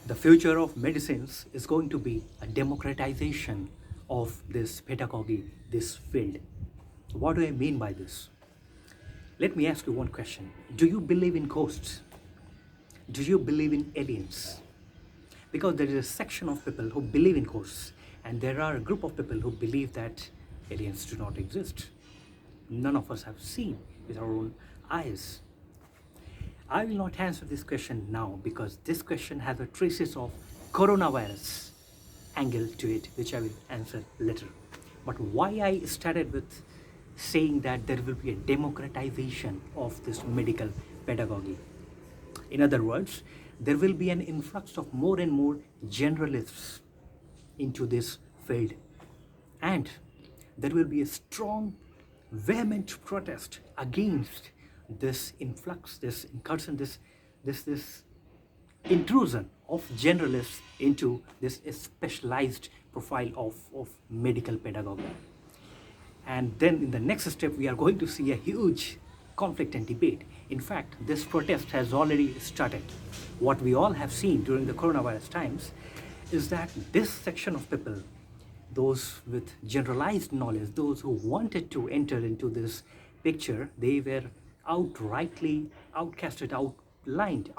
The future of medicines is going to be a democratization of this pedagogy, this field. What do I mean by this? Let me ask you one question. Do you believe in ghosts? Do you believe in aliens? Because there is a section of people who believe in ghosts, and there are a group of people who believe that aliens do not exist. None of us have seen with our own eyes. I will not answer this question now because this question has a traces of coronavirus angle to it, which I will answer later. But why I started with saying that there will be a democratization of this medical pedagogy. In other words, there will be an influx of more and more generalists into this field, and there will be a strong, vehement protest against this influx, this incursion, this intrusion of generalists into this specialized profile of medical pedagogy. And then in the next step, we are going to see a huge conflict and debate. In fact, this protest has already started. What we all have seen during the coronavirus times is that this section of people, those with generalized knowledge, those who wanted to enter into this picture, they were outrightly outcasted, outlined,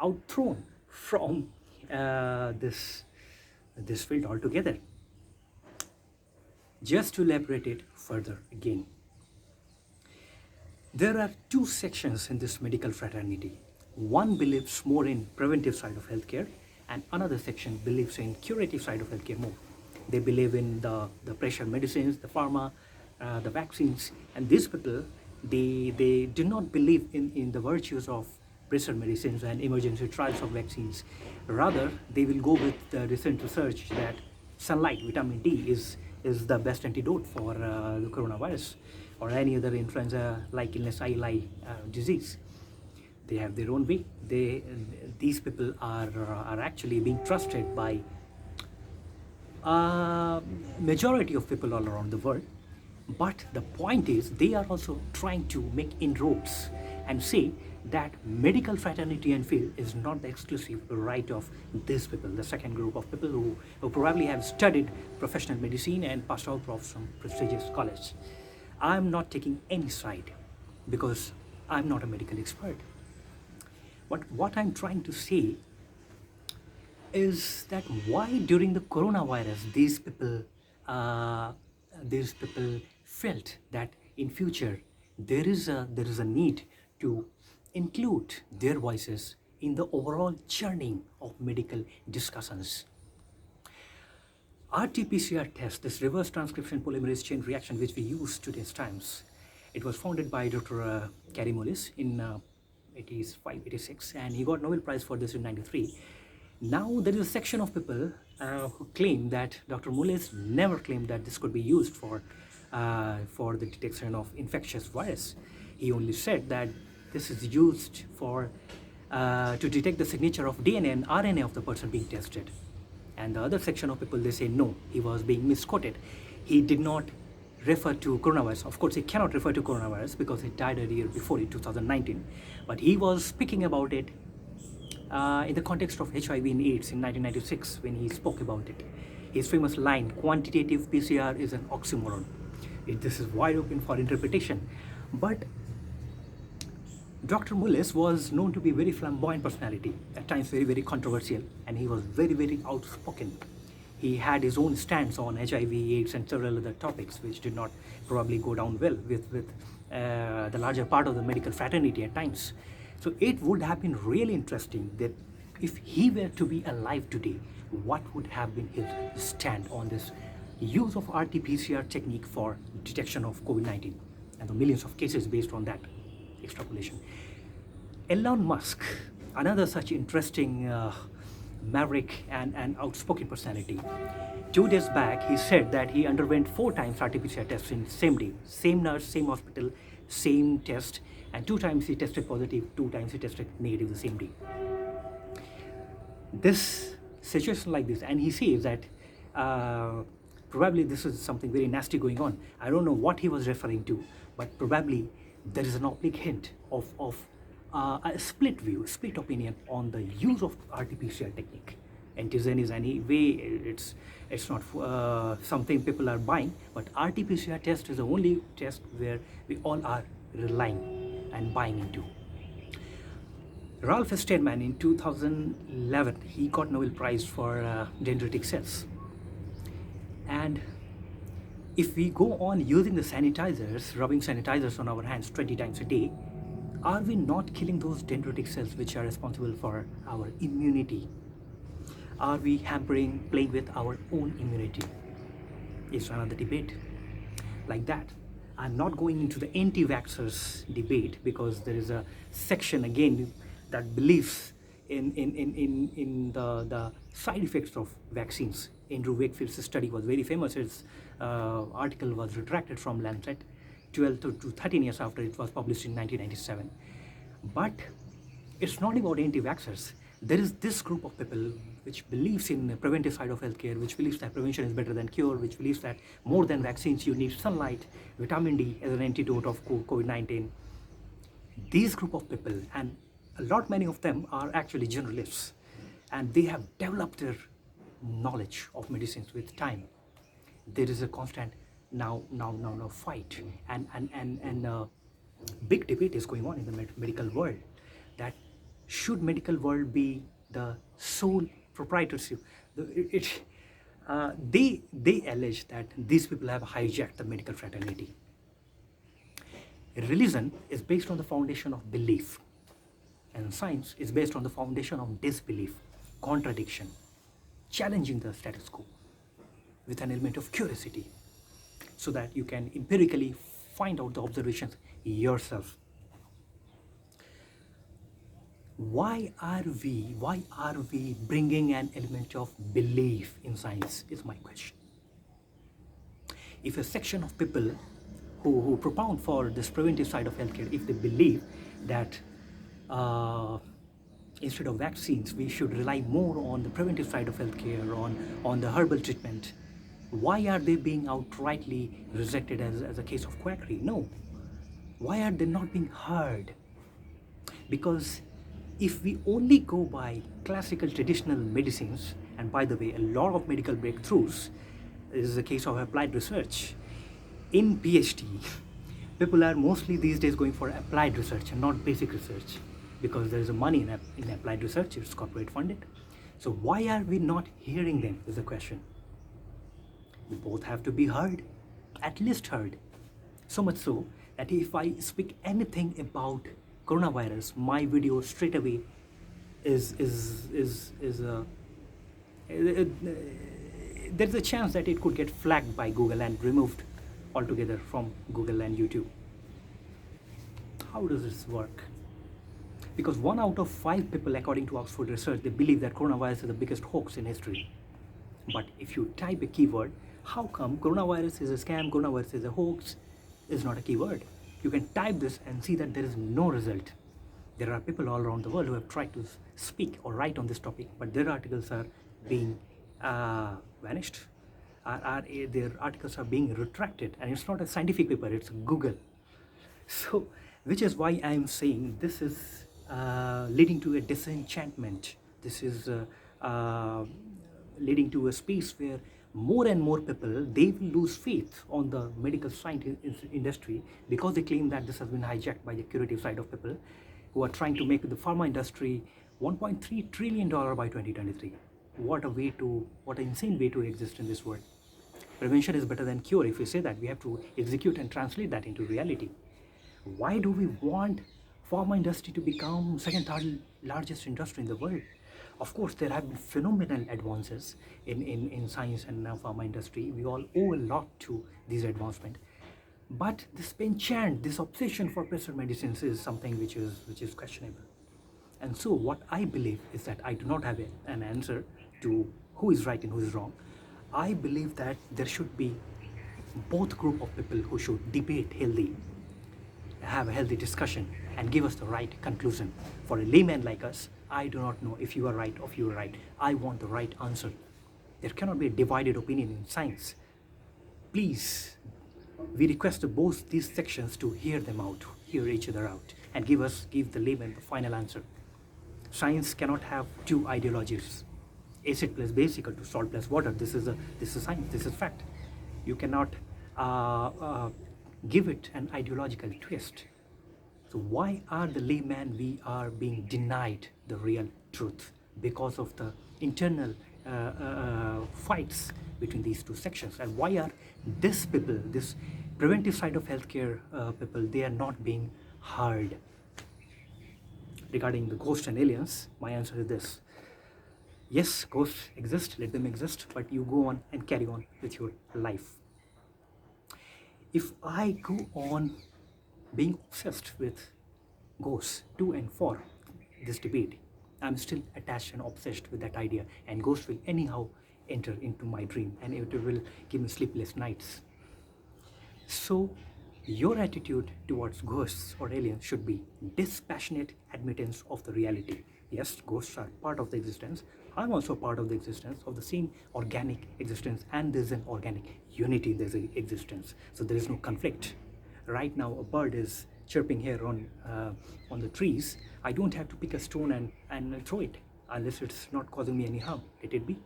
outthrown from this field altogether. Just to elaborate it further again, there are two sections in this medical fraternity. One believes more in preventive side of healthcare, and another section believes in curative side of healthcare more. They believe in the pressure medicines, the pharma, the vaccines, and these people, they do not believe in the virtues of pressure medicines and emergency trials of vaccines. Rather, they will go with the recent research that sunlight, vitamin D, is the best antidote for the coronavirus or any other influenza-like illness, ILI disease. They have their own way. These people are actually being trusted by majority of people all around the world. But the point is, they are also trying to make inroads and say that medical fraternity and field is not the exclusive right of these people, the second group of people who probably have studied professional medicine and passed out from some prestigious college. I'm not taking any side because I'm not a medical expert. But what I'm trying to say is that why during the coronavirus these people felt that in future there is a need to include their voices in the overall journey of medical discussions. RT-PCR test, this reverse transcription polymerase chain reaction which we use today's times, it was founded by Dr. Caramolis in 85, 86, and he got Nobel Prize for this in 93. Now there is a section of people who claim that Dr. Mullis never claimed that this could be used for the detection of infectious virus. He only said that this is used for to detect the signature of DNA and RNA of the person being tested. And the other section of people, they say no, he was being misquoted. He did not refer to coronavirus. Of course, he cannot refer to coronavirus because he died a year before in 2019. But he was speaking about it in the context of HIV and AIDS in 1996 when he spoke about it. His famous line, quantitative PCR is an oxymoron. This is wide open for interpretation. But Dr. Mullis was known to be a very flamboyant personality, at times very, very controversial, and he was very, very outspoken. He had his own stance on HIV, AIDS, and several other topics, which did not probably go down well with the larger part of the medical fraternity at times. So it would have been really interesting that if he were to be alive today, what would have been his stand on this use of RT-PCR technique for detection of COVID-19 and the millions of cases based on that extrapolation. Elon Musk, another such interesting maverick and outspoken personality. 2 days back, he said that he underwent 4 times RT-PCR tests in the same day. Same nurse, same hospital, same test, and 2 times he tested positive, 2 times he tested negative the same day. This situation like this, and he says that probably this is something very nasty going on. I don't know what he was referring to, but probably there is an oblique hint of a split view, a split opinion on the use of RT-PCR technique. Antigen is anyway, it's not something people are buying, but RT-PCR test is the only test where we all are relying and buying into. Ralph Steadman in 2011, he got Nobel Prize for dendritic cells. And if we go on using the sanitizers, rubbing sanitizers on our hands 20 times a day, are we not killing those dendritic cells which are responsible for our immunity? Are we hampering, playing with our own immunity? It's another debate like that. I'm not going into the anti-vaxxers debate because there is a section again that believes in the side effects of vaccines. Andrew Wakefield's study was very famous. His article was retracted from Lancet 12 to 13 years after it was published in 1997. But it's not about anti-vaxxers. There is this group of people which believes in the preventive side of healthcare, which believes that prevention is better than cure, which believes that more than vaccines you need sunlight, vitamin D as an antidote of COVID-19. These group of people, and a lot many of them are actually generalists, and they have developed their knowledge of medicines with time. There is a constant now fight and big debate is going on in the medical world that should medical world be the sole proprietorship. They allege that these people have hijacked the medical fraternity. Religion is based on the foundation of belief, and science is based on the foundation of disbelief, contradiction, challenging the status quo with an element of curiosity so that you can empirically find out the observations yourself. Why are we bringing an element of belief in science is my question. If a section of people who propound for this preventive side of healthcare, if they believe that instead of vaccines we should rely more on the preventive side of healthcare, on the herbal treatment, why are they being outrightly rejected as a case of quackery? No. Why are they not being heard? Because if we only go by classical traditional medicines, and by the way, a lot of medical breakthroughs is a case of applied research. In PhD, people are mostly these days going for applied research and not basic research because there is a money in applied research, it's corporate funded. So why are we not hearing them is the question. We both have to be heard, at least heard. So much so that if I speak anything about coronavirus, my video straight away there's a chance that it could get flagged by Google and removed altogether from Google and YouTube. How does this work? Because 1 out of 5 people, according to Oxford research, they believe that coronavirus is the biggest hoax in history. But if you type a keyword, how come coronavirus is a scam, coronavirus is a hoax, is not a keyword? You can type this and see that there is no result. There are people all around the world who have tried to speak or write on this topic, but their articles are being vanished. Their articles are being retracted, and it's not a scientific paper, it's Google. So, which is why I'm saying this is leading to a disenchantment. This is leading to a space where more and more people, they will lose faith on the medical science industry because they claim that this has been hijacked by the curative side of people who are trying to make the pharma industry $1.3 trillion by 2023. What an insane way to exist in this world. Prevention is better than cure. If we say that, we have to execute and translate that into reality. Why do we want pharma industry to become second, third largest industry in the world? Of course, there have been phenomenal advances in science and now pharma industry. We all owe a lot to these advancements. But this penchant, this obsession for precision medicines is something which is questionable. And so what I believe is that I do not have an answer to who is right and who is wrong. I believe that there should be both group of people who should debate healthy, have a healthy discussion and give us the right conclusion. For a layman like us, I do not know if you are right or if you are right. I want the right answer. There cannot be a divided opinion in science. Please, we request both these sections to hear them out, hear each other out and give the layman the final answer. Science cannot have two ideologies. Acid plus base equal to salt plus water. This is science. This is fact. You cannot give it an ideological twist. So why are the layman we are being denied the real truth? Because of the internal fights between these two sections. And why are this preventive side of healthcare people, they are not being heard? Regarding the ghosts and aliens, my answer is this. Yes, ghosts exist, let them exist, but you go on and carry on with your life. If I go on being obsessed with ghosts to and for this debate, I'm still attached and obsessed with that idea, and ghosts will anyhow enter into my dream and it will give me sleepless nights. So your attitude towards ghosts or aliens should be dispassionate admittance of the reality. Yes, ghosts are part of the existence. I'm also part of the existence of the same organic existence, and there's an organic unity in this existence. So there is no conflict. Right now, a bird is chirping here on the trees. I don't have to pick a stone and throw it unless it's not causing me any harm. Let it be.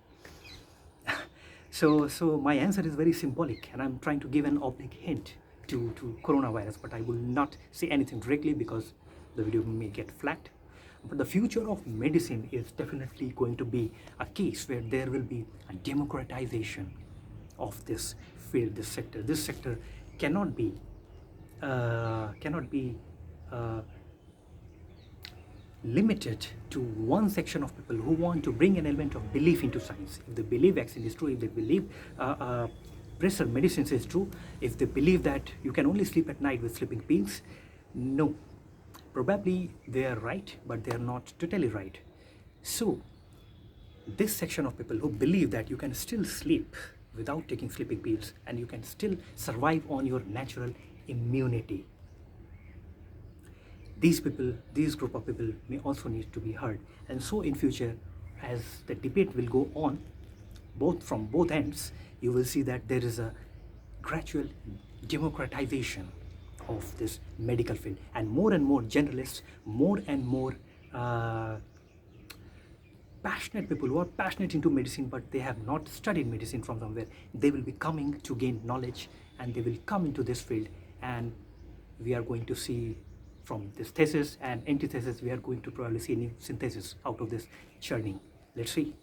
So my answer is very symbolic, and I'm trying to give an oblique hint to coronavirus, but I will not say anything directly because the video may get flagged. But the future of medicine is definitely going to be a case where there will be a democratization of this field, this sector. This sector cannot be limited to one section of people who want to bring an element of belief into science. If they believe vaccine is true, if they believe pressure medicines is true, if they believe that you can only sleep at night with sleeping pills, no. Probably they are right, but they are not totally right. So this section of people who believe that you can still sleep without taking sleeping pills and you can still survive on your natural immunity, these group of people may also need to be heard. And so in future, as the debate will go on, from both ends, you will see that there is a gradual democratization of this medical field, and more generalists, more and more passionate people who are passionate into medicine but they have not studied medicine from somewhere, they will be coming to gain knowledge and they will come into this field, and we are going to see from this thesis and antithesis, we are going to probably see new synthesis out of this churning. Let's see.